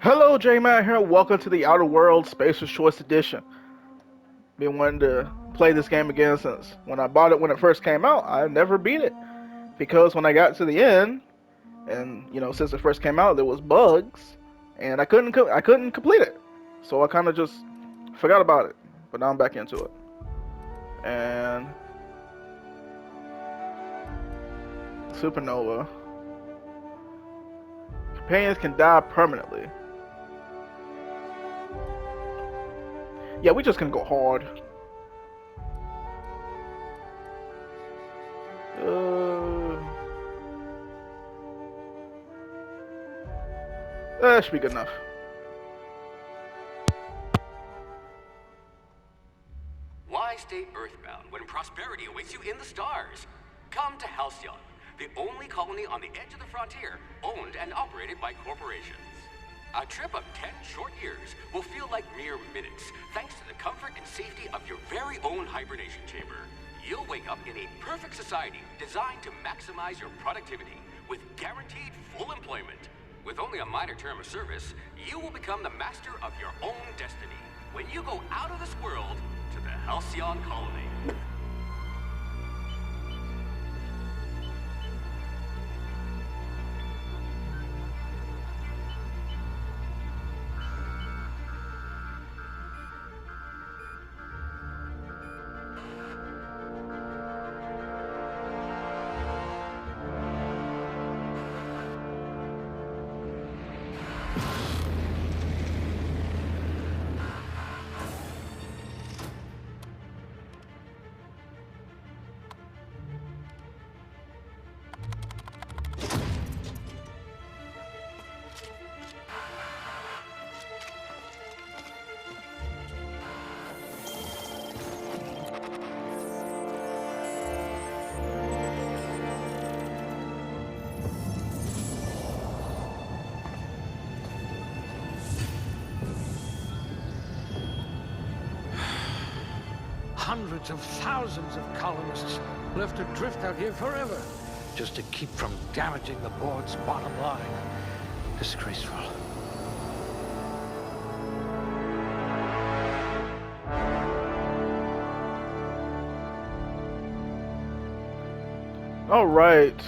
Hello, Jman here. Welcome to the Outer Worlds Spacer's Choice Edition. Been wanting to play this game again since when I bought it when it first came out. I never beat it because when I got to the end, and since it first came out, there was bugs, and I couldn't complete it. So I kind of just forgot about it. But now I'm back into it, and Supernova companions can die permanently. Yeah, we just gonna go hard. Uh, that should be good enough. Why stay earthbound when prosperity awaits you in the stars? Come to Halcyon, the only colony on the edge of the frontier, owned and operated by corporations. A trip of 10 short years will feel like mere minutes, thanks to the comfort and safety of your very own hibernation chamber. You'll wake up in a perfect society designed to maximize your productivity with guaranteed full employment. With only a minor term of service, you will become the master of your own destiny when you go out of this world to the Halcyon colony. Hundreds of thousands of colonists left adrift out here forever, just to keep from damaging the board's bottom line. Disgraceful. All right.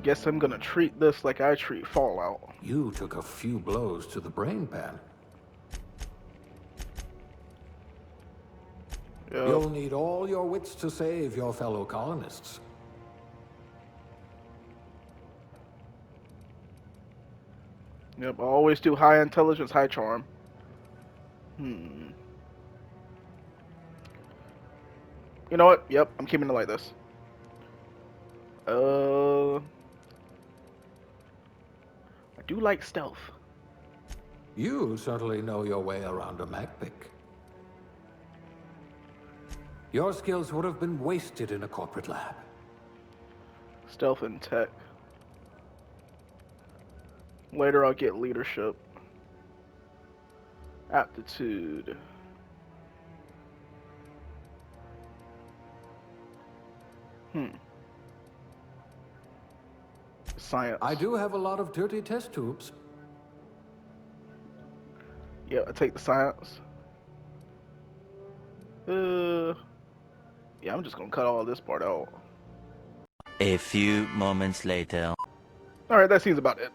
Guess I'm gonna treat this like I treat Fallout. You took a few blows to the brain pan. Yep. You'll need all your wits to save your fellow colonists. Yep. Always do high intelligence, high charm. You know what? Yep. I'm keeping it like this. I do like stealth. You certainly know your way around a Mac pick. Your skills would have been wasted in a corporate lab. Stealth and tech. Later I'll get leadership. Aptitude. Science. I do have a lot of dirty test tubes. Yeah, I take the science. Yeah, I'm just gonna cut all this part out. A few moments later. Alright, that seems about it.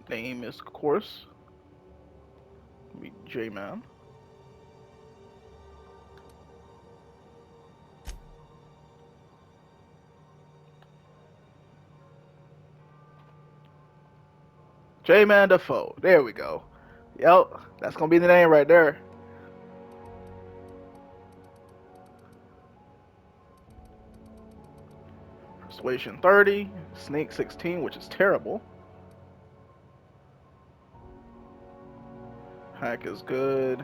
Name is, of course, Jman. Jman Defoe. There we go. Yep, that's gonna be the name right there. Persuasion 30, Sneak 16, which is terrible. Hack is good.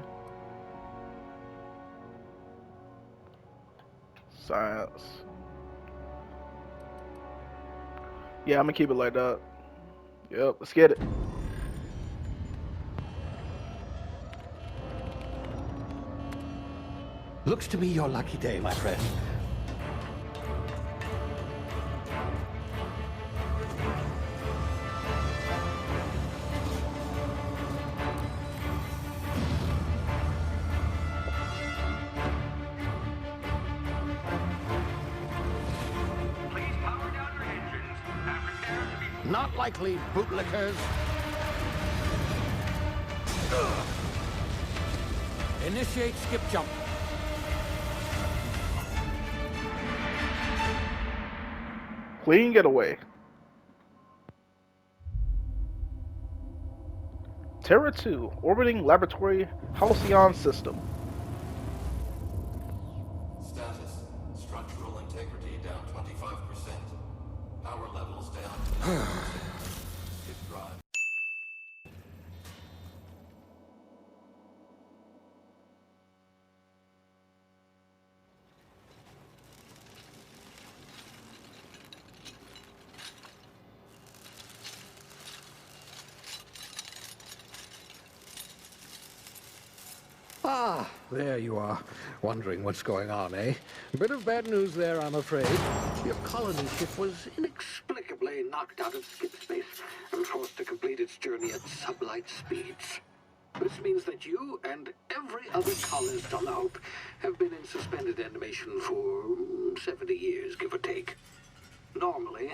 Science. Yeah, I'm gonna keep it like that. Yep, let's get it. Looks to be your lucky day, my friend. Please power down your engines and prepare to be... Not likely, bootlickers. Initiate skip jump. Clean getaway. Terra 2, orbiting laboratory Halcyon system. Status. Structural integrity down 25%. Power levels down. Hit drive. Ah, there you are. Wondering what's going on, eh? Bit of bad news there, I'm afraid. Your colony ship was inexplicably knocked out of skip space and forced to complete its journey at sublight speeds. This means that you and every other colonist on the Hope have been in suspended animation for 70 years, give or take. Normally,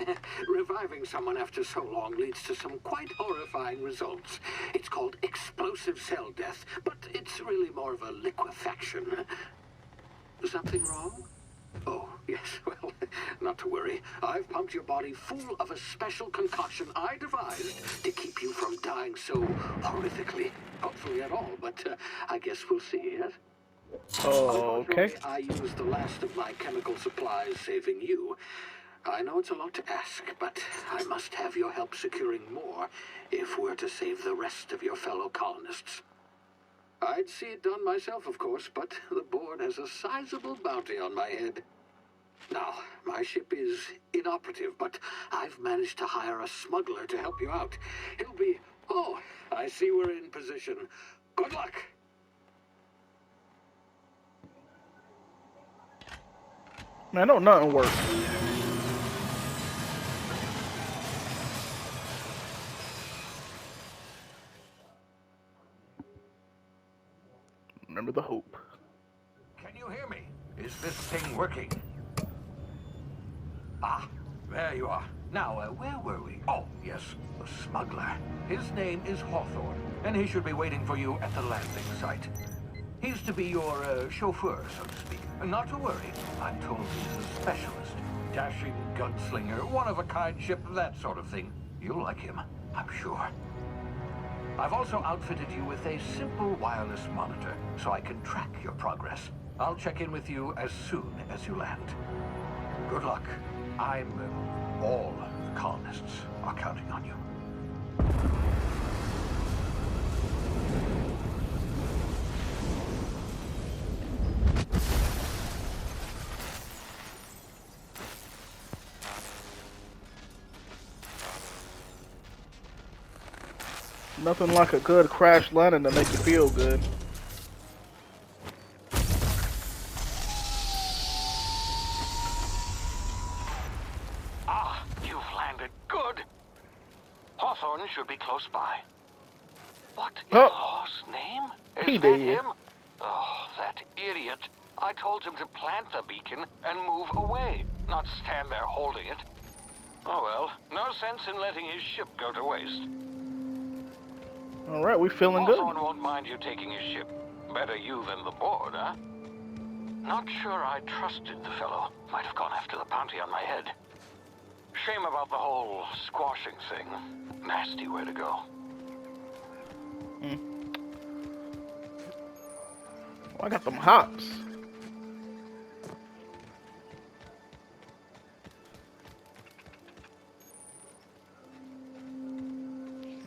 reviving someone after so long leads to some quite horrifying results. It's called explosive cell death, but it's really more of a liquefaction. Something wrong? Oh, yes, well, not to worry. I've pumped your body full of a special concoction I devised to keep you from dying so horrifically. Hopefully at all, but I guess we'll see, yes? Oh, okay. Unfortunately, I used the last of my chemical supplies saving you. I know it's a lot to ask, but I must have your help securing more if we're to save the rest of your fellow colonists. I'd see it done myself, of course, but the board has a sizable bounty on my head. Now, my ship is inoperative, but I've managed to hire a smuggler to help you out. He'll be... Oh, I see we're in position. Good luck! Man, don't nothing work. Remember the Hope. Can you hear me? Is this thing working? Ah, there you are. Now, where were we? Oh, yes, the smuggler. His name is Hawthorne, and he should be waiting for you at the landing site. He's to be your chauffeur, so to speak. Not to worry, I'm told he's a specialist. Dashing gunslinger, one-of-a-kind ship, that sort of thing. You'll like him, I'm sure. I've also outfitted you with a simple wireless monitor, so I can track your progress. I'll check in with you as soon as you land. Good luck. All the colonists are counting on you. Nothing like a good crash landing to make you feel good. Ah, you've landed. Good. Hawthorne should be close by. What in law's name? He Is that did. him? Oh, that idiot. I told him to plant the beacon and move away, not stand there holding it. Oh well, no sense in letting his ship go to waste. Alright, we feeling good. Hawthorne won't mind you taking his ship. Better you than the board, huh? Not sure I trusted the fellow. Might have gone after the bounty on my head. Shame about the whole squashing thing. Nasty way to go. Oh, I got them hops.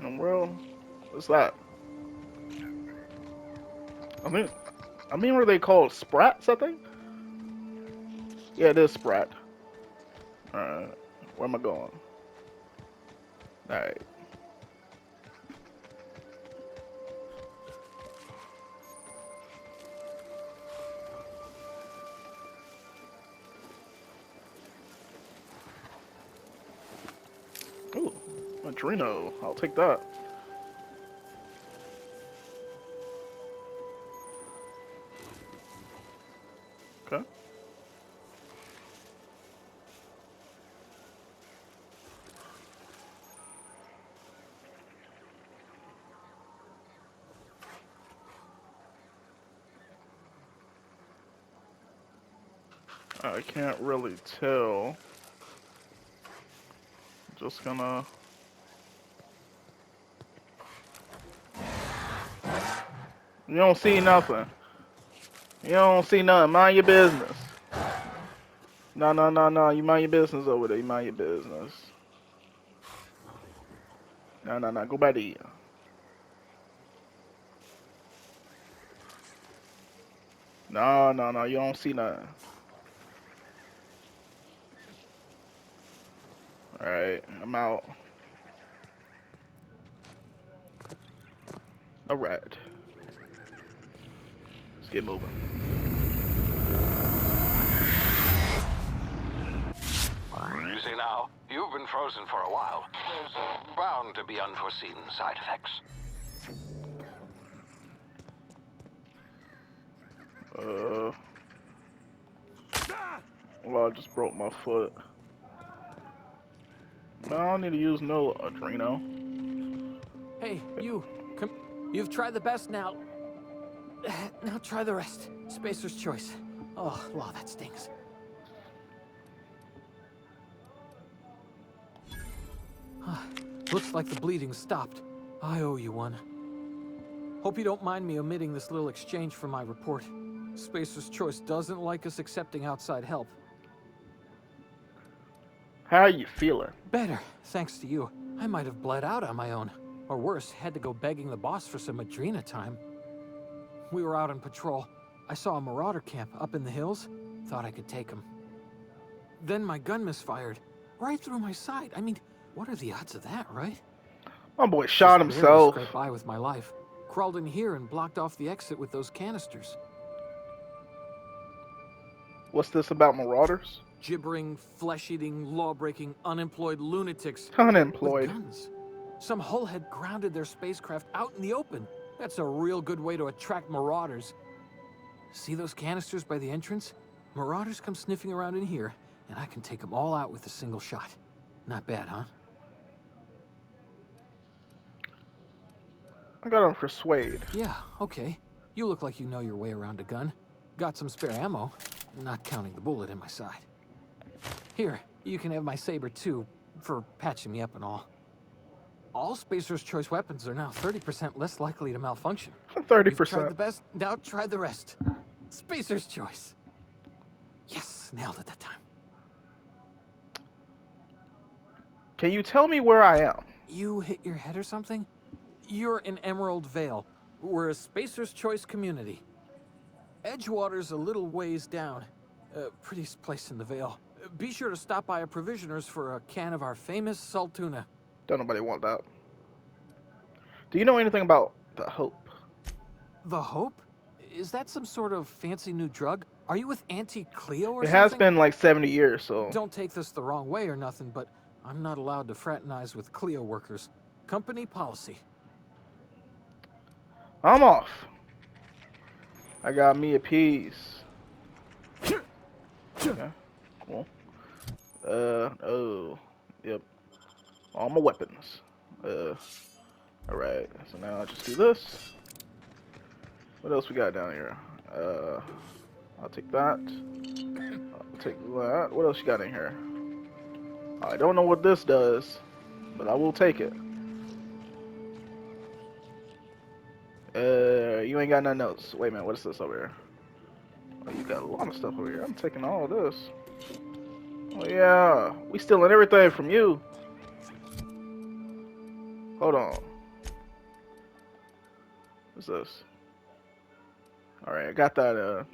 And world, what's that? I mean, were they called sprats? I think. Yeah, it is sprat. Alright, where am I going? Alright. Adreno, I'll take that. Okay. I can't really tell. Just gonna. You don't see nothing. You don't see nothing. Mind your business. No, no, no, no. You mind your business over there. You mind your business. No, no, no. Go back to here. No, no, no. You don't see nothing. Alright. I'm out. Alright. Let's get moving. You see now, you've been frozen for a while. There's bound to be unforeseen side effects. Well, I just broke my foot. No, I don't need to use no Adreno. Hey, you. Come. You've tried the best now. Now try the rest. Spacer's choice. Oh, wow, that stings. Looks like the bleeding stopped. I owe you one. Hope you don't mind me omitting this little exchange from my report. Spacer's choice doesn't like us accepting outside help. How are you feeling? Better, thanks to you. I might have bled out on my own. Or worse, had to go begging the boss for some Adrena time. We were out on patrol. I saw a marauder camp up in the hills. Thought I could take him. Then my gun misfired. Right through my side. I mean, what are the odds of that, right? My boy shot Just barely himself. scraped by with my life. Crawled in here and blocked off the exit with those canisters. What's this about marauders? Gibbering, flesh-eating, law-breaking, unemployed lunatics with Unemployed. guns. Some hullhead grounded their spacecraft out in the open. That's a real good way to attract marauders. See those canisters by the entrance? Marauders come sniffing around in here, and I can take them all out with a single shot. Not bad, huh? I got him persuade. Yeah, okay. You look like you know your way around a gun. Got some spare ammo, not counting the bullet in my side. Here, you can have my saber too, for patching me up and all. All Spacer's Choice weapons are now 30% less likely to malfunction. 30%. You've tried the best, now try the rest. Spacer's Choice. Yes, nailed it that time. Can you tell me where I am? You hit your head or something? You're in Emerald Vale. We're a Spacer's Choice community. Edgewater's a little ways down. Prettiest place in the Vale. Be sure to stop by a provisioner's for a can of our famous salt tuna. Don't nobody want that. Do you know anything about the Hope? The Hope? Is that some sort of fancy new drug? Are you with Auntie Cleo or It something? has been like 70 years, so. Don't take this the wrong way or nothing, but I'm not allowed to fraternize with Cleo workers. Company policy. I'm off. I got me a piece. Okay, cool. Oh, yep. All my weapons. Alright, so now I'll just do this. What else we got down here? I'll take that. I'll take that. What else you got in here? I don't know what this does, but I will take it. You ain't got nothing else. Wait a minute, what is this over here? Oh, you got a lot of stuff over here. I'm taking all of this. Oh yeah, we stealing everything from you. Hold on. What's this? Alright, I got that,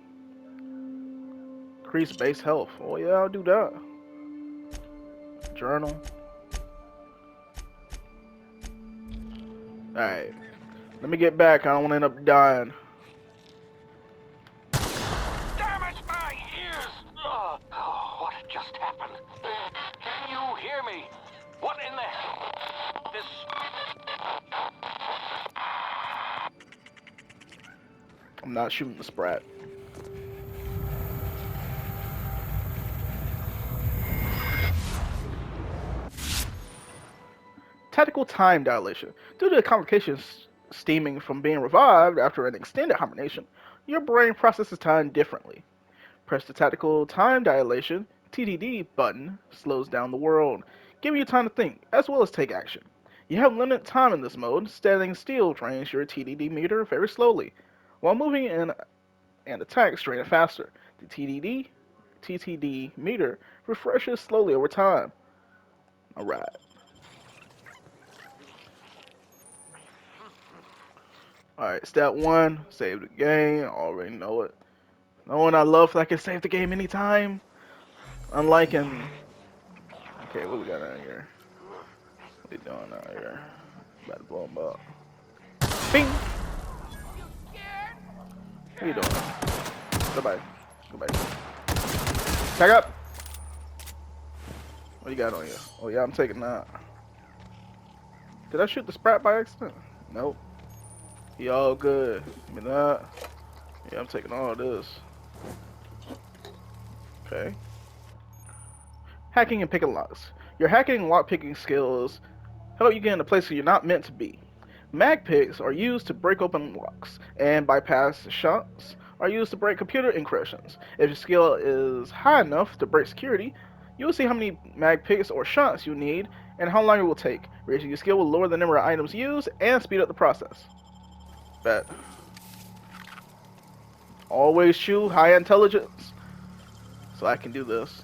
increase base health. Oh yeah, I'll do that. Journal. Alright. Let me get back. I don't want to end up dying. Damn it, my ears! Oh, what just happened? Can you hear me? What in the hell? I'm not shooting the sprat. Tactical time dilation. Due to the complications stemming from being revived after an extended hibernation, your brain processes time differently. Press the tactical time dilation (TTD) button slows down the world, giving you time to think as well as take action. You have limited time in this mode. Standing still drains your TDD meter very slowly, while moving in and attack straight and faster. The TTD meter refreshes slowly over time. Alright. Alright, step one, save the game. I already know it. Knowing I love that I can save the game anytime. Unlike in... Okay, what we got out here? What we doing out here? About to blow him up. Bing! What you doing? Goodbye. Goodbye. Back up! What you got on you? Oh yeah, I'm taking that. Did I shoot the sprat by accident? Nope. He all good. Give me that. Yeah, I'm taking all this. Okay. Hacking and picking locks. Your hacking and lock picking skills help you get into places you're not meant to be. Mag picks are used to break open locks, and bypass shunts are used to break computer encryptions. If your skill is high enough to break security, you will see how many mag picks or shunts you need and how long it will take. Raising your skill will lower the number of items used and speed up the process. Bet. Always choose high intelligence, so I can do this.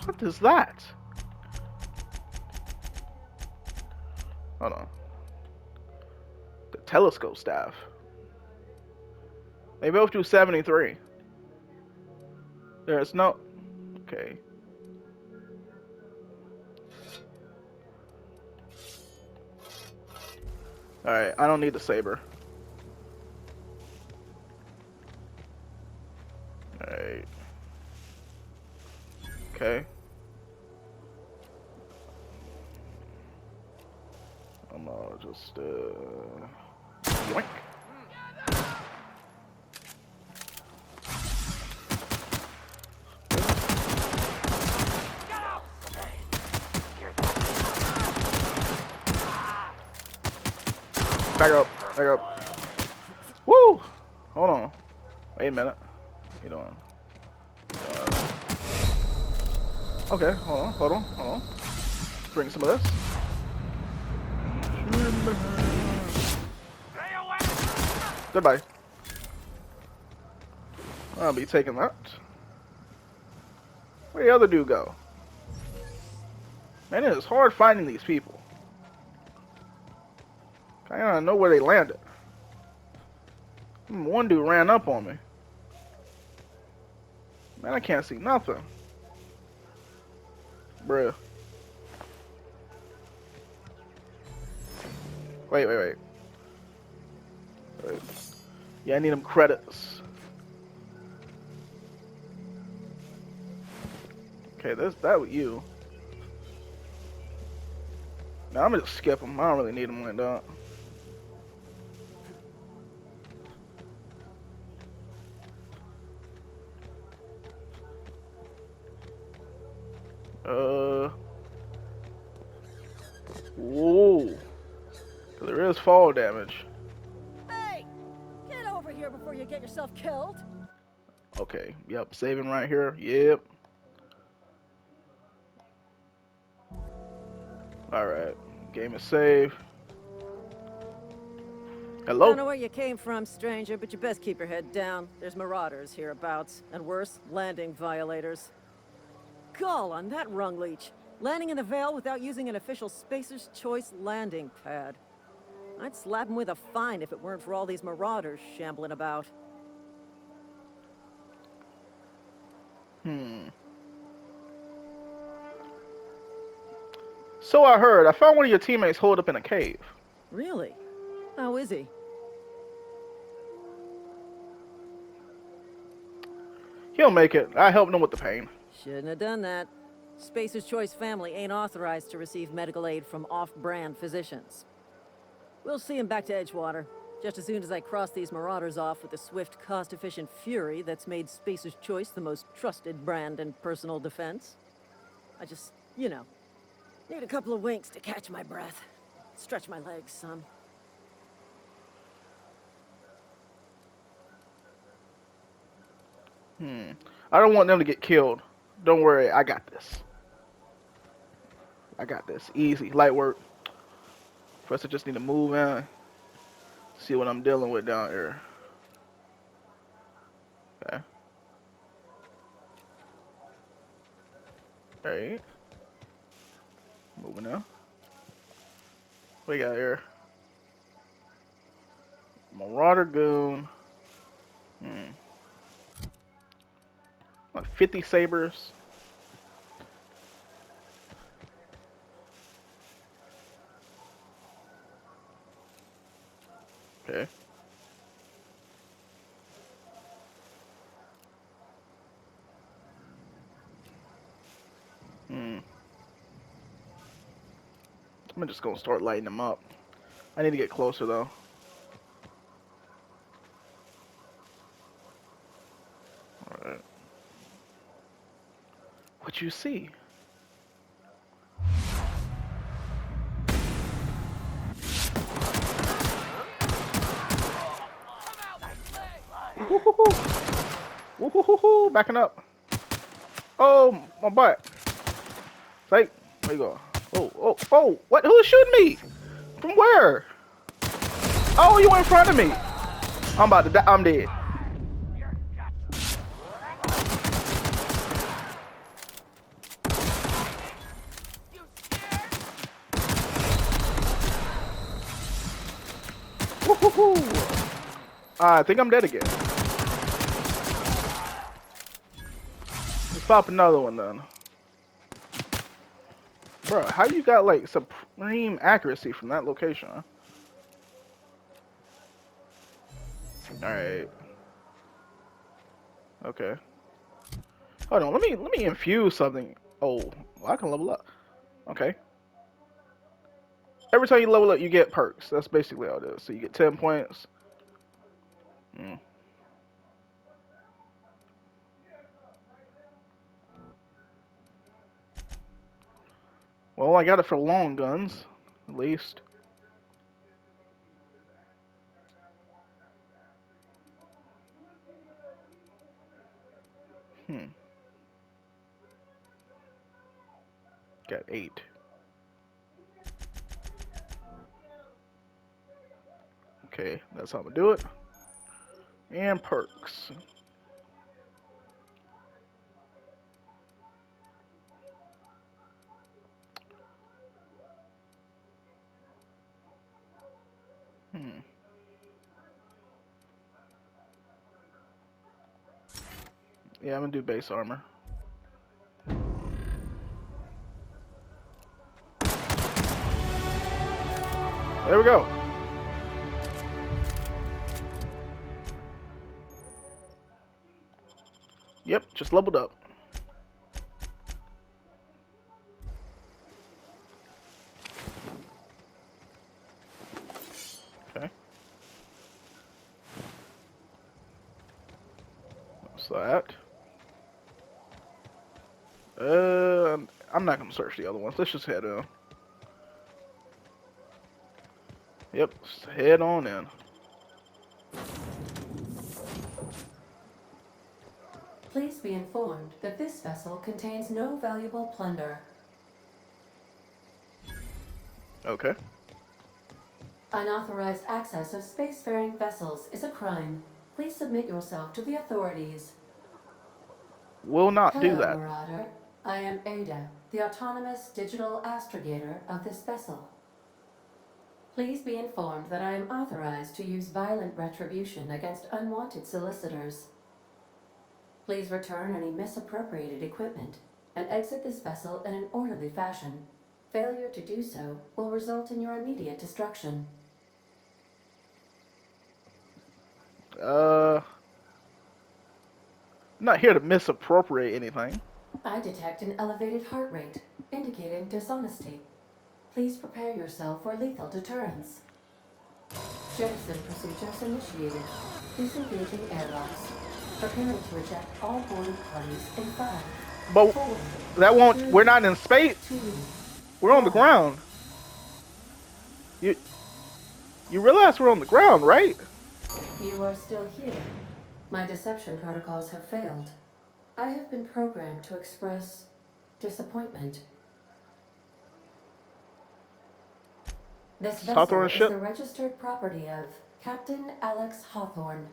What is that? Hold on. The telescope staff. They both do 73. There's no... Okay. Alright, I don't need the saber. Alright. Okay. I'm gonna just, yoink. Back up, back up. Woo! Hold on. Wait a minute. What you doing? Okay, hold on. Bring some of this. Goodbye. I'll be taking that. Where'd the other dude go? Man, it is hard finding these people. I don't know where they landed. One dude ran up on me. Man, I can't see nothing. Bruh. Wait. Yeah, I need them credits. Okay, that with you. Now I'm gonna just skip them. I don't really need them like that. Whoa. There is fall damage. Hey! Get over here before you get yourself killed. Okay, yep, saving right here. Yep. Alright, game is saved. Hello? Don't know where you came from, stranger, but you best keep your head down. There's marauders hereabouts, and worse, landing violators. Gall on that rung leech. Landing in the Vale without using an official Spacer's Choice landing pad. I'd slap him with a fine if it weren't for all these marauders shambling about. So I heard. I found one of your teammates holed up in a cave. Really? How is he? He'll make it. I helped him with the pain. Shouldn't have done that. Spacer's Choice family ain't authorized to receive medical aid from off-brand physicians. We'll see him back to Edgewater. Just as soon as I cross these marauders off with the swift, cost-efficient fury that's made Spacer's Choice the most trusted brand in personal defense. I just, you know, need a couple of winks to catch my breath. Stretch my legs some. I don't want them to get killed. Don't worry, I got this. I got this. Easy, light work. First, I just need to move in. See what I'm dealing with down here. Okay. Alright. Moving in. What we got here? Marauder Goon. Like 50 sabers. Okay. I'm just gonna start lighting them up. I need to get closer though. Alright. What you see? Woo-hoo-hoo. Woo-hoo-hoo-hoo. Backing up. Oh, my butt. Like, where you go? Oh, oh, oh, what? Who's shooting me? From where? Oh, you in front of me. I'm about to die. I'm dead. Woo-hoo-hoo. I think I'm dead again. Let's pop another one then. Bro, how you got like supreme accuracy from that location? Huh? Alright. Okay. Hold on, let me infuse something. Oh, well, I can level up. Okay. Every time you level up, you get perks. That's basically all it is. So you get 10 points. Well, I got it for long guns, at least. Got 8. Okay, that's how I'm gonna do it. And perks. Yeah, I'm gonna do base armor. There we go. Yep, just leveled up. Okay. What's that? I'm not gonna search the other ones. Let's just head in. Yep, just head on in. Please be informed that this vessel contains no valuable plunder. Okay. Unauthorized access of spacefaring vessels is a crime. Please submit yourself to the authorities. Will not do Hello, that. Marauder. I am Ada, the autonomous digital astrogator of this vessel. Please be informed that I am authorized to use violent retribution against unwanted solicitors. Please return any misappropriated equipment and exit this vessel in an orderly fashion. Failure to do so will result in your immediate destruction. I'm not here to misappropriate anything. I detect an elevated heart rate, indicating dishonesty. Please prepare yourself for lethal deterrence. Jettison procedures initiated. Disengaging airlocks. Preparing to eject all boarding parties in 5, But 4, that won't. 3, We're not in space. 2, We're on the 1. ground. You you realize we're on the ground, right? You are still here. My deception protocols have failed. I have been programmed to express disappointment. This vessel Hawthorne is ship. the registered property of Captain Alex Hawthorne.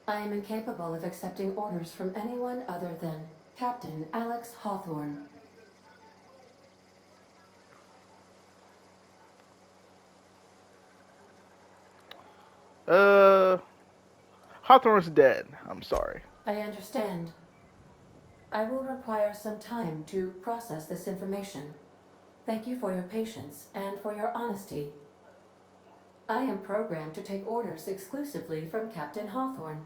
I am incapable of accepting orders from anyone other than Captain Alex Hawthorne. Hawthorne's dead. I'm sorry. I understand. I will require some time to process this information. Thank you for your patience and for your honesty. I am programmed to take orders exclusively from Captain Hawthorne.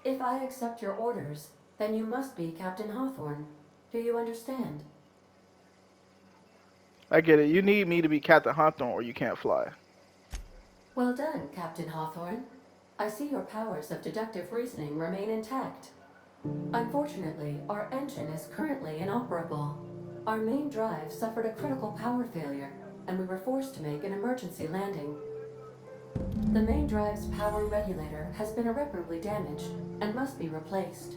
If I accept your orders, then you must be Captain Hawthorne. Do you understand? I get it. You need me to be Captain Hawthorne or you can't fly. Well done, Captain Hawthorne. I see your powers of deductive reasoning remain intact. Unfortunately, our engine is currently inoperable. Our main drive suffered a critical power failure, and we were forced to make an emergency landing. The main drive's power regulator has been irreparably damaged and must be replaced.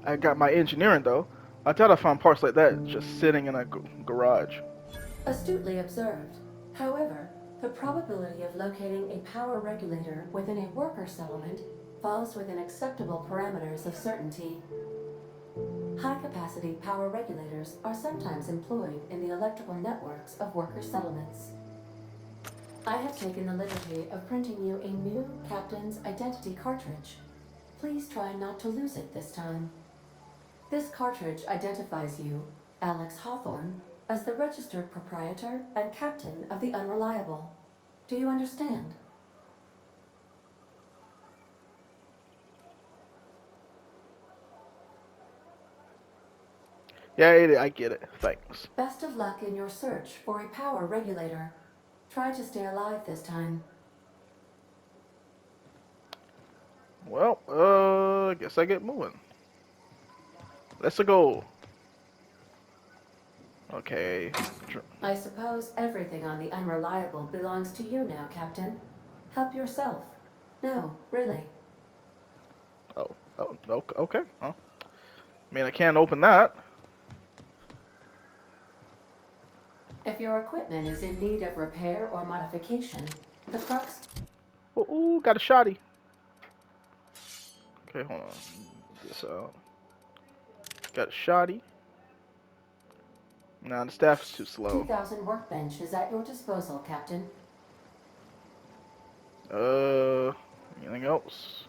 I got my engineering though. I doubt I found parts like that just sitting in a garage. Astutely observed. However, the probability of locating a power regulator within a worker settlement falls within acceptable parameters of certainty. High-capacity power regulators are sometimes employed in the electrical networks of worker settlements. I have taken the liberty of printing you a new Captain's Identity cartridge. Please try not to lose it this time. This cartridge identifies you, Alex Hawthorne, as the registered proprietor and captain of the Unreliable. Do you understand? Yeah, I get it. Thanks. Best of luck in your search for a power regulator. Try to stay alive this time. Well, I guess I get moving. Let's go. Okay. I suppose everything on the Unreliable belongs to you now, Captain. Help yourself. No, really. Oh, okay. Oh. I mean, I can't open that. If your equipment is in need of repair or modification, the crux... Ooh, got a shotty. Okay, hold on. This out. Got a shotty. Nah, the staff is too slow. 2,000 workbench is at your disposal, Captain. Anything else?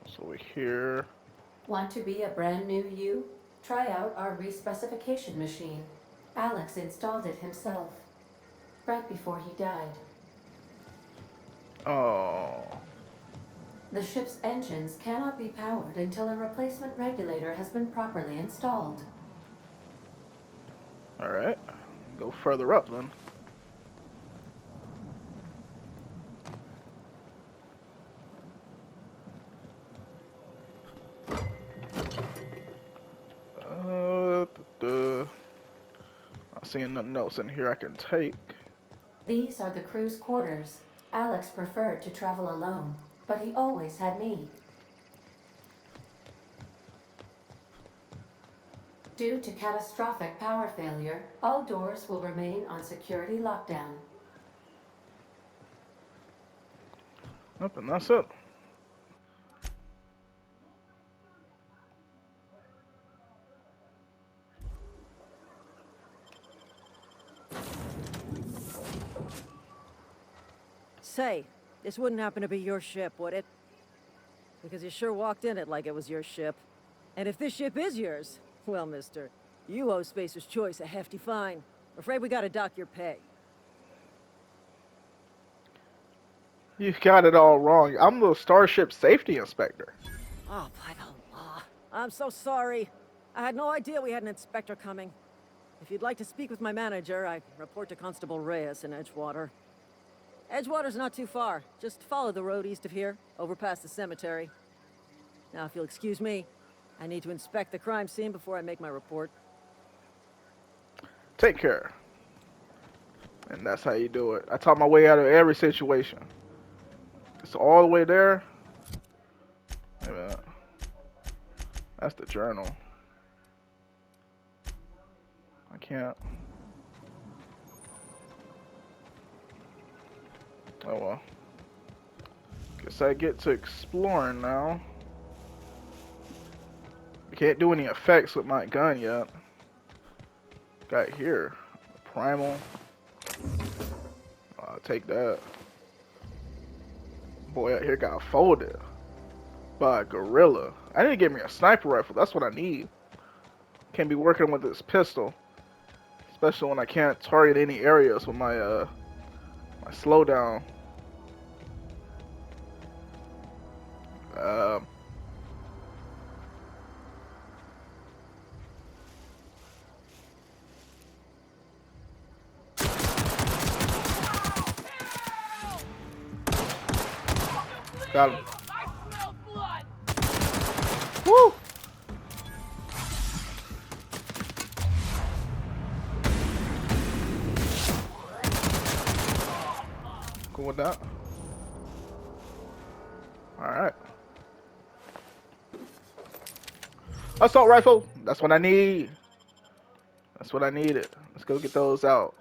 So we're here. Want to be a brand new you? Try out our respecification machine. Alex installed it himself, right before he died. Oh. The ship's engines cannot be powered until a replacement regulator has been properly installed. Alright. Go further up then. Not seeing nothing else in here I can take. These are the crew's quarters. Alex preferred to travel alone, but he always had me. Due to catastrophic power failure, all doors will remain on security lockdown. Yep, and that's it. Say, this wouldn't happen to be your ship, would it? Because you sure walked in it like it was your ship. And if this ship is yours, well, mister, you owe Spacer's Choice a hefty fine. Afraid we gotta dock your pay. You got it all wrong. I'm the Starship Safety Inspector. Oh, by the law. I'm so sorry. I had no idea we had an inspector coming. If you'd like to speak with my manager, I report to Constable Reyes in Edgewater. Edgewater's not too far. Just follow the road east of here, over past the cemetery. Now, if you'll excuse me, I need to inspect the crime scene before I make my report. Take care. And that's how you do it. I talk my way out of every situation. It's all the way there. Wait a minute. That's the journal. I can't. Oh well. Guess I get to exploring now. I can't do any effects with my gun yet. Got here. Primal. I'll take that. Boy out here got folded by a gorilla. I need to get me a sniper rifle. That's what I need. Can't be working with this pistol. Especially when I can't target any areas with my my slowdown. Got him. Woo! Cool with that. Alright. Assault rifle! That's what I need. That's what I needed. Let's go get those out.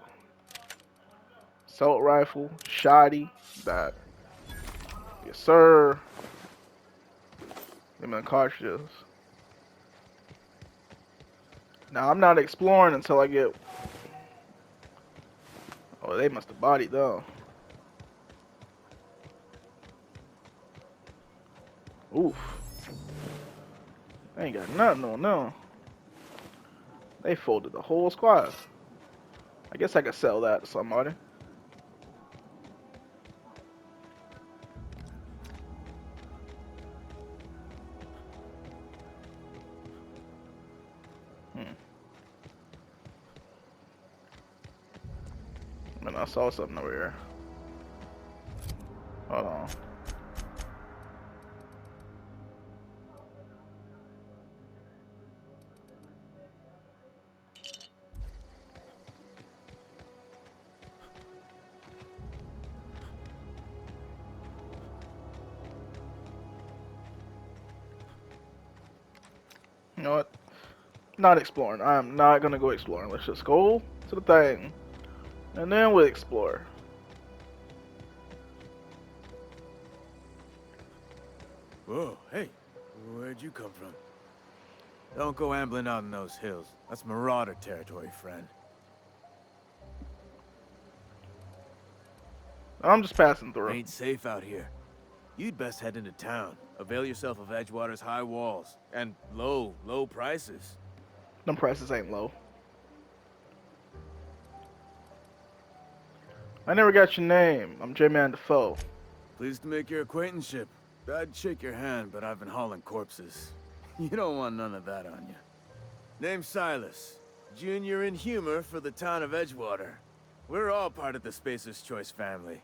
Assault rifle, shoddy, that. Yes, sir. Give me the cartridges. Now, I'm not exploring until I get... Oh, they must have bodied though. Oof. They ain't got nothing on them. They folded the whole squad. I guess I could sell that to somebody. Man, I saw something over here. Hold on. You know what? Not exploring. I'm not gonna go exploring. Let's just go to the thing. And then we'll explore. Whoa, hey, where'd you come from? Don't go ambling out in those hills. That's marauder territory, friend. I'm just passing through. Ain't safe out here. You'd best head into town. Avail yourself of Edgewater's high walls. And low prices. Them prices ain't low. I never got your name. I'm Jman Defoe. Pleased to make your acquaintanceship. I'd shake your hand, but I've been hauling corpses. You don't want none of that on you. Name's Silas. Junior in humor for the town of Edgewater. We're all part of the Spacer's Choice family.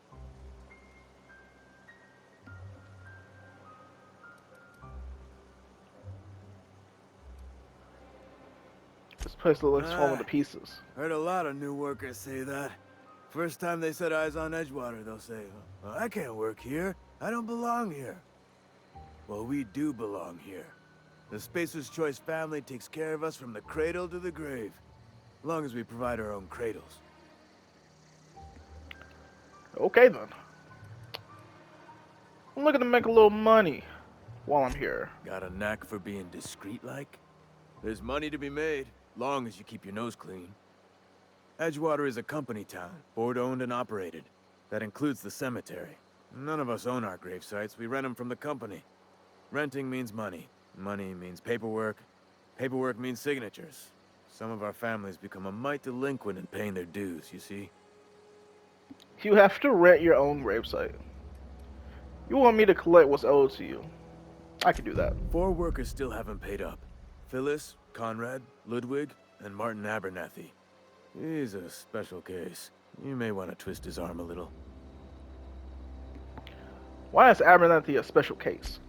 This place looks falling to pieces. Heard a lot of new workers say that. First time they set eyes on Edgewater, they'll say, well, I can't work here. I don't belong here. Well, we do belong here. The Spacer's Choice family takes care of us from the cradle to the grave. As long as we provide our own cradles. Okay then. I'm looking to make a little money while I'm here. Got a knack for being discreet-like? There's money to be made, long as you keep your nose clean. Edgewater is a company town, board-owned and operated. That includes the cemetery. None of us own our grave sites, we rent them from the company. Renting means money. Money means paperwork. Paperwork means signatures. Some of our families become a mite delinquent in paying their dues, you see? You have to rent your own gravesite. You want me to collect what's owed to you? I can do that. 4 workers still haven't paid up. Phyllis, Conrad, Ludwig, and Martin Abernathy. He's a special case. You may want to twist his arm a little. Why is Abernathy a special case?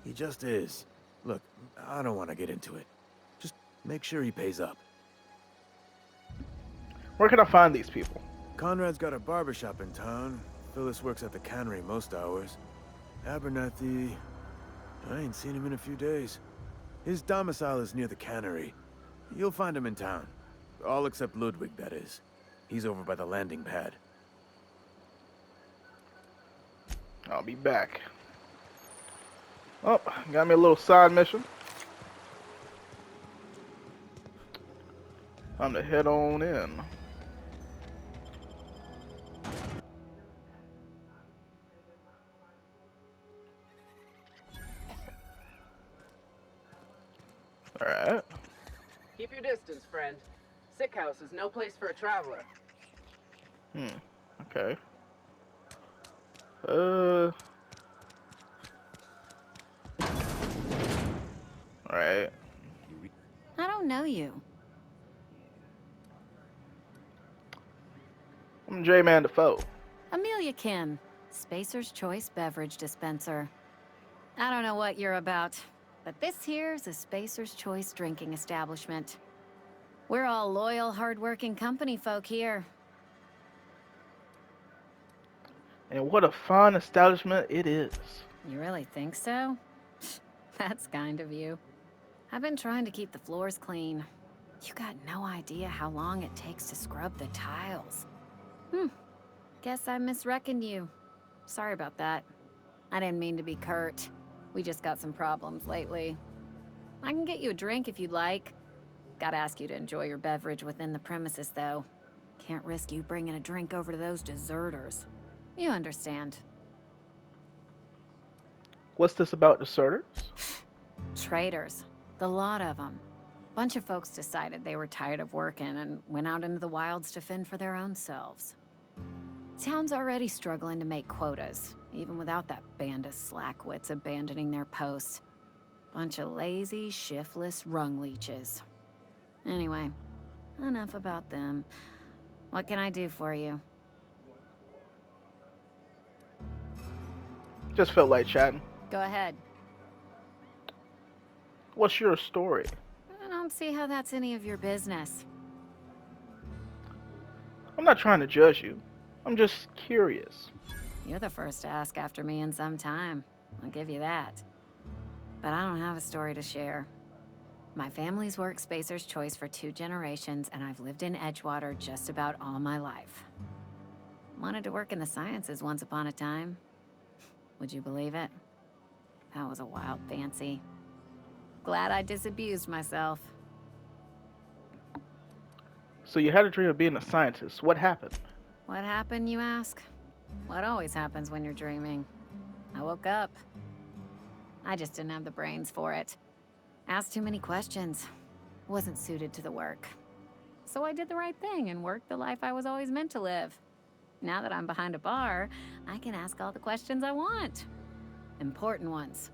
He just is. Look, I don't want to get into it. Just make sure he pays up. Where can I find these people? Conrad's got a barbershop in town. Phyllis works at the cannery most hours. Abernathy... I ain't seen him in a few days. His domicile is near the cannery. You'll find him in town. All except Ludwig, that is. He's over by the landing pad. I'll be back. Oh, got me a little side mission. Time to head on in. Alright. Keep your distance, friend. Sick house is no place for a traveler. Okay. Alright. I don't know you. I'm Jman Defoe. Amelia Kim, Spacer's Choice Beverage Dispenser. I don't know what you're about, but this here's a Spacer's Choice drinking establishment. We're all loyal, hard-working company folk here. And what a fine establishment it is. You really think so? That's kind of you. I've been trying to keep the floors clean. You got no idea how long it takes to scrub the tiles. Guess I misreckoned you. Sorry about that. I didn't mean to be curt. We just got some problems lately. I can get you a drink if you'd like. Gotta ask you to enjoy your beverage within the premises, though. Can't risk you bringing a drink over to those deserters. You understand. What's this about deserters? Traitors. The lot of them. Bunch of folks decided they were tired of working and went out into the wilds to fend for their own selves. Town's already struggling to make quotas, even without that band of slackwits abandoning their posts. Bunch of lazy, shiftless rung leeches. Anyway, enough about them. What can I do for you? Just felt like chatting. Go ahead. What's your story? I don't see how that's any of your business. I'm not trying to judge you. I'm just curious. You're the first to ask after me in some time. I'll give you that. But I don't have a story to share. My family's worked Spacer's Choice for 2 generations, and I've lived in Edgewater just about all my life. Wanted to work in the sciences once upon a time. Would you believe it? That was a wild fancy. Glad I disabused myself. So you had a dream of being a scientist. What happened? What happened, you ask? What always happens when you're dreaming. I woke up. I just didn't have the brains for it. Asked too many questions. Wasn't suited to the work. So I did the right thing and worked the life I was always meant to live. Now that I'm behind a bar, I can ask all the questions I want. Important ones.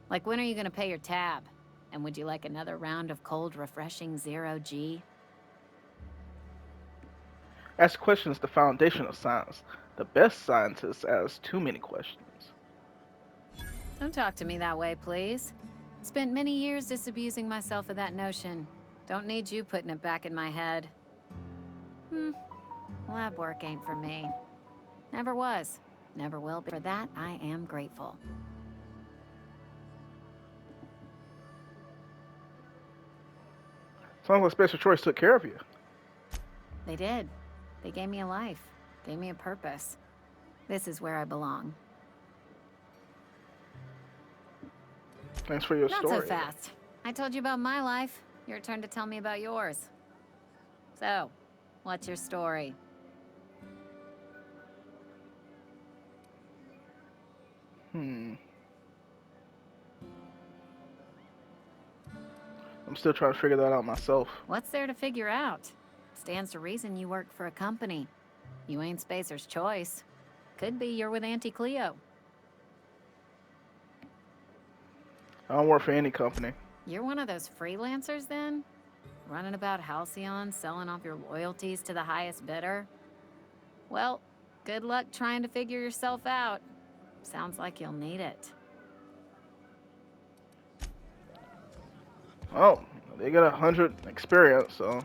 Like, when are you gonna pay your tab? And would you like another round of cold, refreshing 0G? Ask questions the foundation of science. The best scientists ask too many questions. Don't talk to me that way, please. Spent many years disabusing myself of that notion. Don't need you putting it back in my head. Lab work ain't for me. Never was. Never will be. For that, I am grateful. Sounds like Spacer Choice took care of you. They did. They gave me a life. Gave me a purpose. This is where I belong. Thanks for your Not story. so fast. I told you about my life. Your turn to tell me about yours. So, what's your story? I'm still trying to figure that out myself. What's there to figure out? Stands to reason you work for a company. You ain't Spacer's Choice. Could be you're with Auntie Cleo. I don't work for any company. You're one of those freelancers then? Running about Halcyon, selling off your loyalties to the highest bidder? Well, good luck trying to figure yourself out. Sounds like you'll need it. Oh, they got 100 experience, so.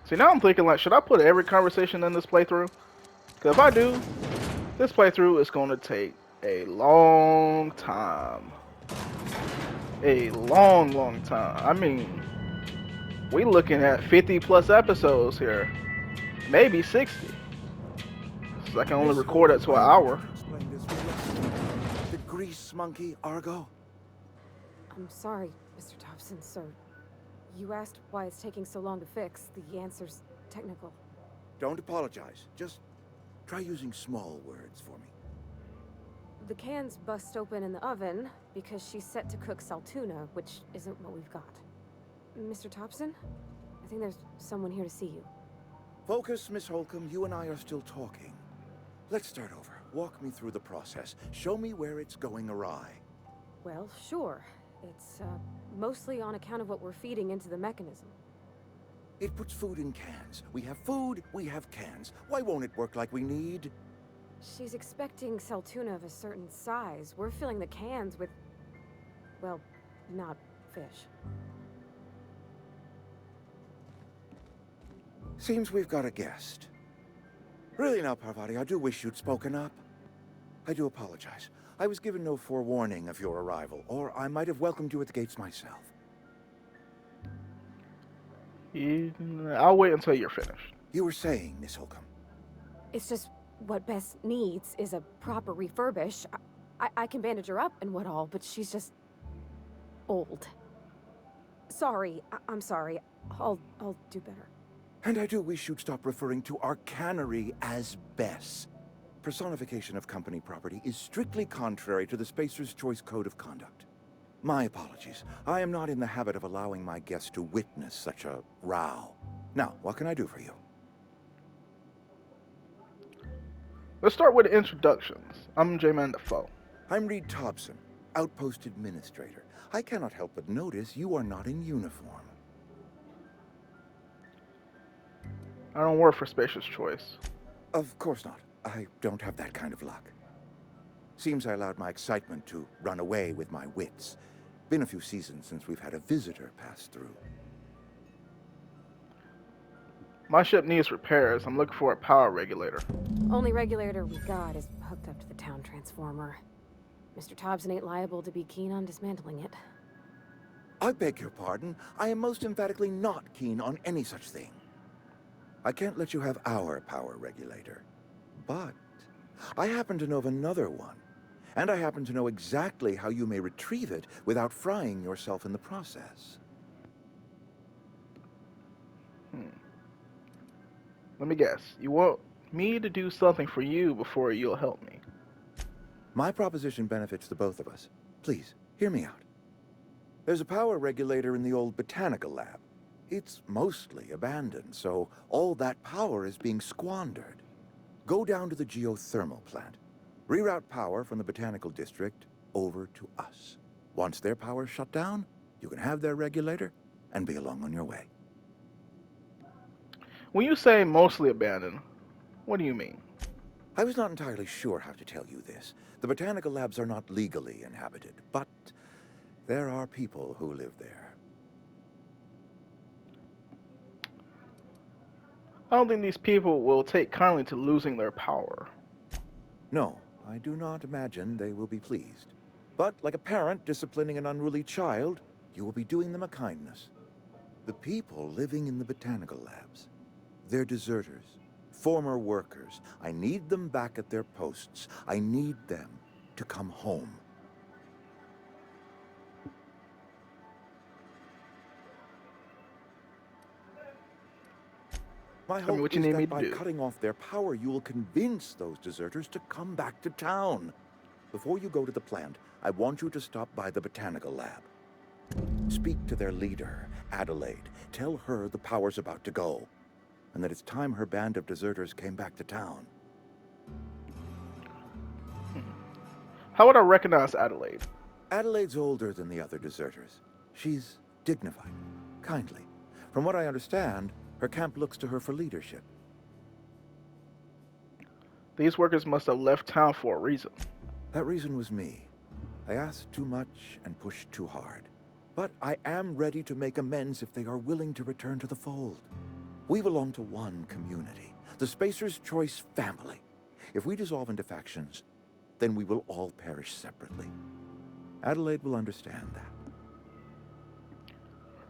See, now I'm thinking, like, should I put every conversation in this playthrough? Because if I do, this playthrough is going to take a long time. A long, long time. I mean, we looking at 50 plus episodes here. Maybe 60. So I can only record it to an hour. The grease monkey, Argo? I'm sorry, Mr. Thompson, sir. You asked why it's taking so long to fix. The answer's technical. Don't apologize. Just try using small words for me. The cans bust open in the oven because she's set to cook saltuna, which isn't what we've got. Mr. Thompson? I think there's someone here to see you. Focus, Miss Holcomb. You and I are still talking. Let's start over. Walk me through the process. Show me where it's going awry. Well, sure. It's, mostly on account of what we're feeding into the mechanism. It puts food in cans. We have food, we have cans. Why won't it work like we need? She's expecting saltuna of a certain size. We're filling the cans with, well, not fish. Seems we've got a guest. Really now, Parvati, I do wish you'd spoken up. I do apologize. I was given no forewarning of your arrival, or I might have welcomed you at the gates myself. I'll wait until you're finished. You were saying, Miss Holcomb. It's just what Bess needs is a proper refurbish. I can bandage her up and what all, but she's just old. Sorry, I'm sorry. I'll do better. And I do wish you'd stop referring to our cannery as Bess. Personification of company property is strictly contrary to the Spacer's Choice Code of Conduct. My apologies. I am not in the habit of allowing my guests to witness such a row. Now, what can I do for you? Let's start with introductions. I'm Jman Defoe. I'm Reed Thompson, Outpost Administrator. I cannot help but notice you are not in uniform. I don't work for Spacer's Choice. Of course not. I don't have that kind of luck. Seems I allowed my excitement to run away with my wits. Been a few seasons since we've had a visitor pass through. My ship needs repairs. I'm looking for a power regulator. Only regulator we got is hooked up to the town transformer. Mr. Thompson ain't liable to be keen on dismantling it. I beg your pardon. I am most emphatically not keen on any such thing. I can't let you have our power regulator. But I happen to know of another one. And I happen to know exactly how you may retrieve it without frying yourself in the process. Let me guess. You want me to do something for you before you'll help me? My proposition benefits the both of us. Please, hear me out. There's a power regulator in the old botanical lab. It's mostly abandoned, so all that power is being squandered. Go down to the geothermal plant. Reroute power from the botanical district over to us. Once their power's shut down, you can have their regulator and be along on your way. When you say mostly abandoned, what do you mean? I was not entirely sure how to tell you this. The botanical labs are not legally inhabited, but there are people who live there. I don't think these people will take kindly to losing their power. No, I do not imagine they will be pleased. But like a parent disciplining an unruly child, you will be doing them a kindness. The people living in the botanical labs, they're deserters, former workers. I need them back at their posts. I need them to come home. My hope is that by cutting off their power, you will convince those deserters to come back to town. Before you go to the plant, I want you to stop by the botanical lab. Speak to their leader, Adelaide. Tell her the power's about to go. and that it's time her band of deserters came back to town. How would I recognize Adelaide? Adelaide's older than the other deserters. She's dignified, kindly. From what I understand, her camp looks to her for leadership. These workers must have left town for a reason. That reason was me. I asked too much and pushed too hard. But I am ready to make amends if they are willing to return to the fold. We belong to one community, the Spacer's Choice family. If we dissolve into factions, then we will all perish separately. Adelaide will understand that.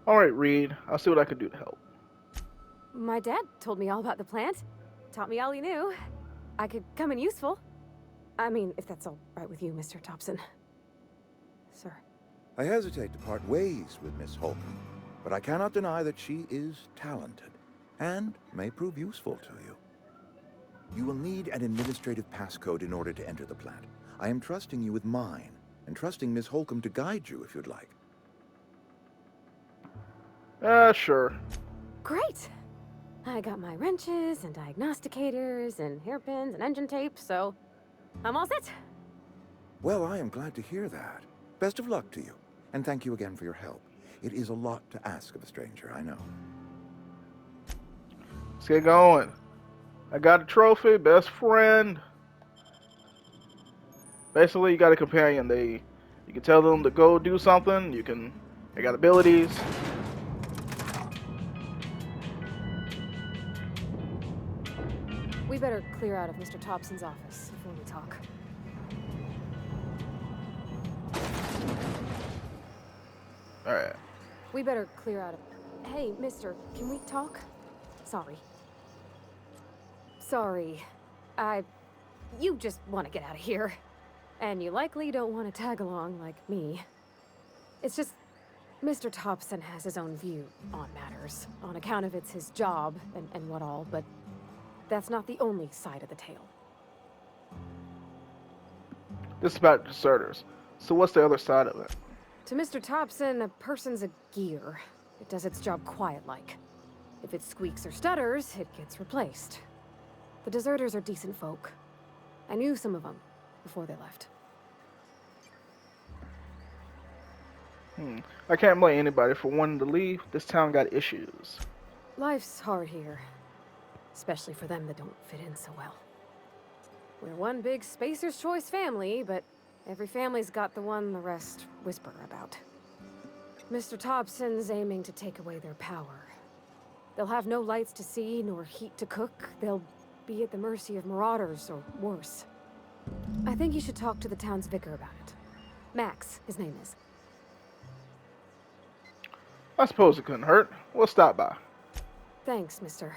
All right, Reed. I'll see what I can do to help. My dad told me all about the plant. Taught me all he knew. I could come in useful. I mean, if that's all right with you, Mr. Thompson. Sir. I hesitate to part ways with Miss Holcomb, but I cannot deny that she is talented and may prove useful to you. You will need an administrative passcode in order to enter the plant. I am trusting you with mine, and trusting Miss Holcomb to guide you if you'd like. Sure. Great! I got my wrenches and diagnosticators and hairpins and engine tape, so I'm all set. Well, I am glad to hear that. Best of luck to you, and thank you again for your help. It is a lot to ask of a stranger, I know. Let's get going. I got a trophy, best friend. Basically, you got a companion. You can tell them to go do something. They got abilities. We better clear out of Mr. Thompson's office before we talk. All right. We better clear out of... Hey, mister, can we talk? Sorry. Sorry. You just want to get out of here. And you likely don't want to tag along like me. It's just... Mr. Thompson has his own view on matters, on account of it's his job and what all, but that's not the only side of the tale. This is about deserters. So what's the other side of it? To Mr. Thompson, a person's a gear. It does its job quiet-like. If it squeaks or stutters, it gets replaced. The deserters are decent folk. I knew some of them before they left. I can't blame anybody for wanting to leave. This town got issues. Life's hard here. Especially for them that don't fit in so well. We're one big Spacer's Choice family, but every family's got the one the rest whisper about. Mr. Thompson's aiming to take away their power. They'll have no lights to see, nor heat to cook. They'll be at the mercy of marauders, or worse. I think you should talk to the town's vicar about it. Max, his name is. I suppose it couldn't hurt. We'll stop by. Thanks, mister.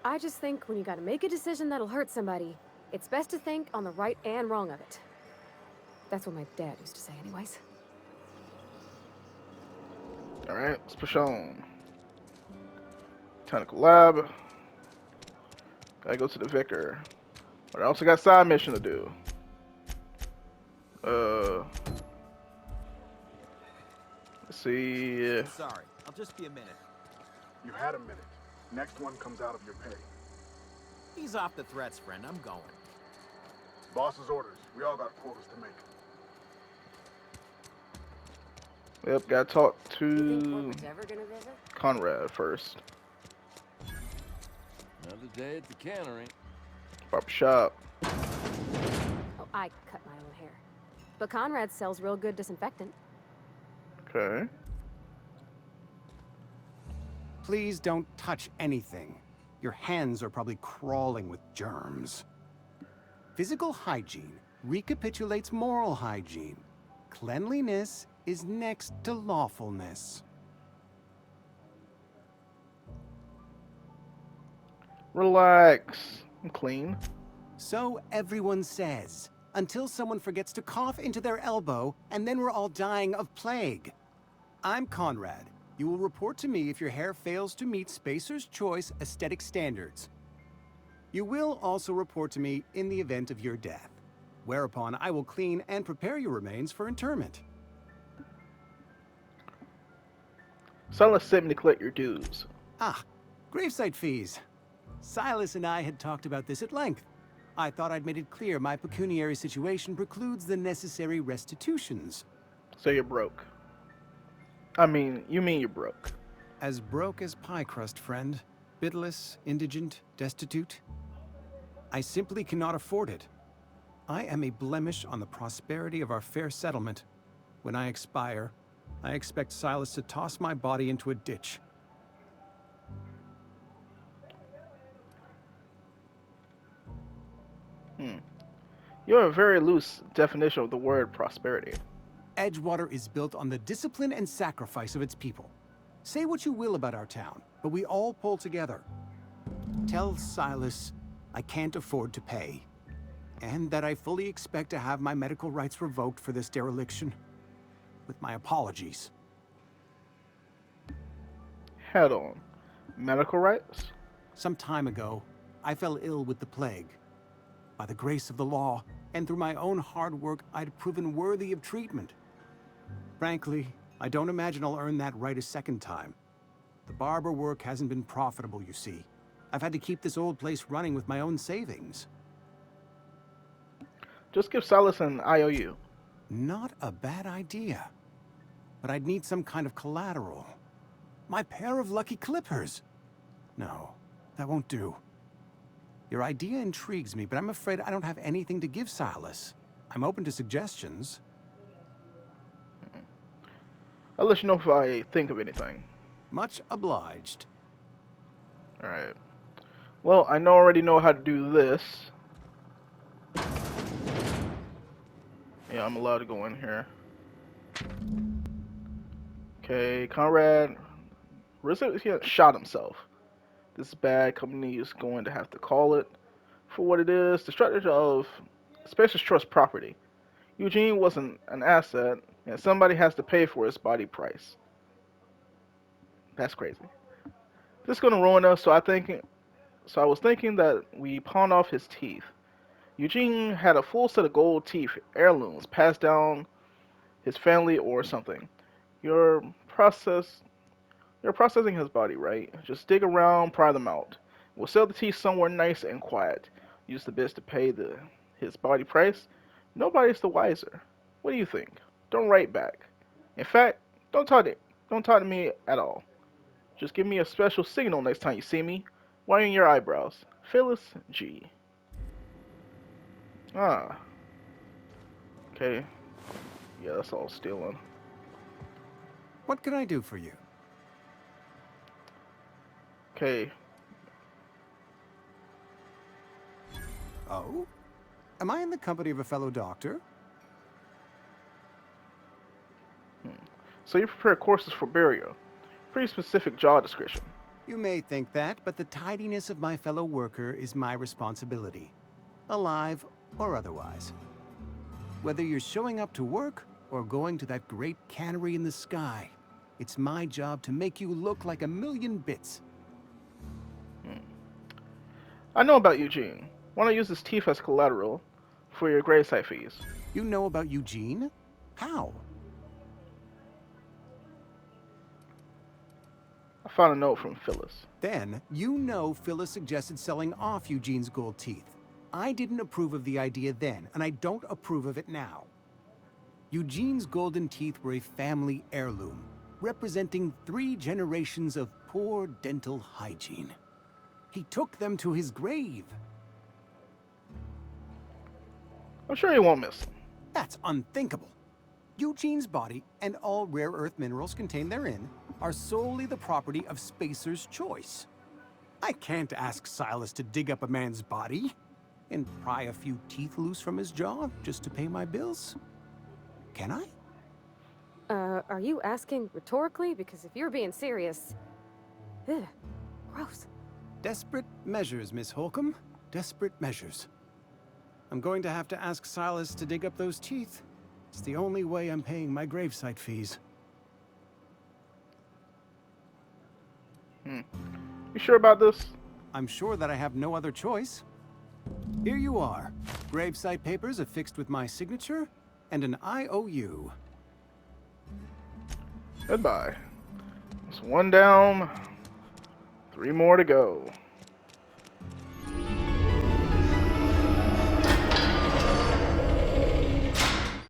I just think when you gotta make a decision that'll hurt somebody, it's best to think on the right and wrong of it. That's what my dad used to say anyways. Alright, let's push on. Botanical lab. Gotta go to the vicar. But I also got side mission to do. Let's see. Sorry, I'll just be a minute. You had a minute. Next one comes out of your pay. Ease off the threats, friend. I'm going. Boss's orders. We all got quotas to make. Yep, gotta talk You think to Corbett's ever gonna visit? Conrad first. Another day at the cannery. Barber shop. Oh, I cut my own hair. But Conrad sells real good disinfectant. Okay. Please don't touch anything. Your hands are probably crawling with germs. Physical hygiene recapitulates moral hygiene. Cleanliness is next to lawfulness. Relax. I'm clean. So everyone says, until someone forgets to cough into their elbow, and then we're all dying of plague. I'm Conrad. You will report to me if your hair fails to meet Spacer's Choice aesthetic standards. You will also report to me in the event of your death, whereupon I will clean and prepare your remains for interment. So let's simply collect your dues. Ah, Gravesite fees. Silas and I had talked about this at length. I thought I'd made it clear my pecuniary situation precludes the necessary restitutions. So you're broke. I mean, you mean you're broke. As broke as pie crust, friend. Bitless, indigent, destitute. I simply cannot afford it. I am a blemish on the prosperity of our fair settlement. When I expire, I expect Silas to toss my body into a ditch. You have a very loose definition of the word prosperity. Edgewater is built on the discipline and sacrifice of its people. Say what you will about our town, but we all pull together. Tell Silas I can't afford to pay, and that I fully expect to have my medical rights revoked for this dereliction. With my apologies. Head on. Medical rights? Some time ago, I fell ill with the plague. By the grace of the law, and through my own hard work, I'd proven worthy of treatment. Frankly, I don't imagine I'll earn that right a second time. The barber work hasn't been profitable, you see. I've had to keep this old place running with my own savings. Just give Silas an IOU. Not a bad idea. But I'd need some kind of collateral. My pair of lucky clippers. No, that won't do. Your idea intrigues me, but I'm afraid I don't have anything to give Silas. I'm open to suggestions. I'll let you know if I think of anything. Much obliged. Alright. Well, I already know how to do this. Yeah, I'm allowed to go in here. Okay, Conrad he shot himself. This bad company is going to have to call it for what it is. Destruction of Specialist Trust property. Eugene wasn't an asset, and somebody has to pay for his body price. That's crazy. This is gonna ruin us, so I was thinking that we pawn off his teeth. Eugene had a full set of gold teeth, heirlooms, passed down his family or something. You're processing his body, right? Just dig around, pry them out. We'll sell the teeth somewhere nice and quiet. Use the bits to pay his body price. Nobody's the wiser. What do you think? Don't write back. In fact, don't talk to me at all. Just give me a special signal next time you see me. Wiring your eyebrows. Phyllis G. Ah. Okay. Yeah, that's all stealing. What can I do for you? Okay. Oh? Am I in the company of a fellow doctor? So you prepare courses for burial. Pretty specific job description. You may think that, but the tidiness of my fellow worker is my responsibility. Alive or otherwise. Whether you're showing up to work or going to that great cannery in the sky, it's my job to make you look like a million bits. I know about Eugene. Want to use his teeth as collateral for your gravesite fees. You know about Eugene? How? I found a note from Phyllis. Then, you know Phyllis suggested selling off Eugene's gold teeth. I didn't approve of the idea then, and I don't approve of it now. Eugene's golden teeth were a family heirloom, representing 3 generations of poor dental hygiene. He took them to his grave. I'm sure he won't miss them. That's unthinkable. Eugene's body and all rare earth minerals contained therein are solely the property of Spacer's choice. I can't ask Silas to dig up a man's body and pry a few teeth loose from his jaw just to pay my bills. Can I? Are you asking rhetorically? Because if you're being serious... Ugh, gross. Desperate measures, Miss Holcomb. Desperate measures. I'm going to have to ask Silas to dig up those teeth. It's the only way I'm paying my gravesite fees. You sure about this? I'm sure that I have no other choice. Here you are. Gravesite papers affixed with my signature and an IOU. Goodbye. It's one down, 3 more to go.